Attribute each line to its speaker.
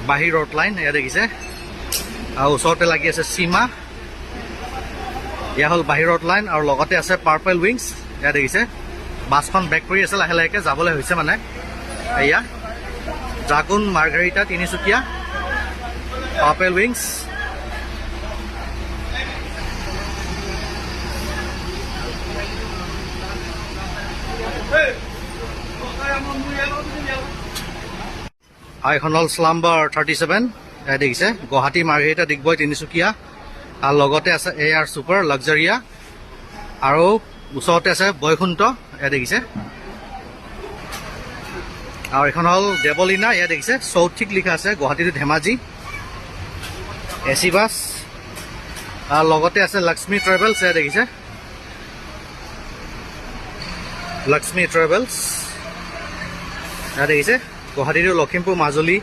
Speaker 1: বাহিৰ road line এয়া দেখিছে আৰু ওচৰতে লাগি আছে সীমা এয়া হ'ল বাহিৰ ৰোড লাইন আৰু লগতে আছে পাৰ্পল উইংছ এয়া দেখিছে বাছখন বেক কৰি আছে লাহে লাহেকৈ যাবলৈ হৈছে মানে এয়া dragon margherita Tinsukia purple wings আৰু এখন হ'ল স্লাম্বাৰ 37 এয়া দেখিছে গুৱাহাটী মাৰ্গাৰিটা ডিগবৈ তিনিচুকীয়া আৰু লগতে আছে এয়াৰ ছুপাৰ লাক্সাৰিয়া আৰু ওচৰতে আছে বৈকুণ্ঠ এয়া দেখিছে আৰু এখন হ'ল দেৱলীনা এয়া দেখিছে চৌঠিক লিখা আছে Guwahati to Dhemaji AC bus আৰু লগতে আছে লক্ষ্মী ট্ৰেভেলছ এয়া দেখিছে লক্ষ্মী ট্ৰেভেলছ এয়া দেখিছে গুৱাহাটী টু লখিমপুৰ মাজুলী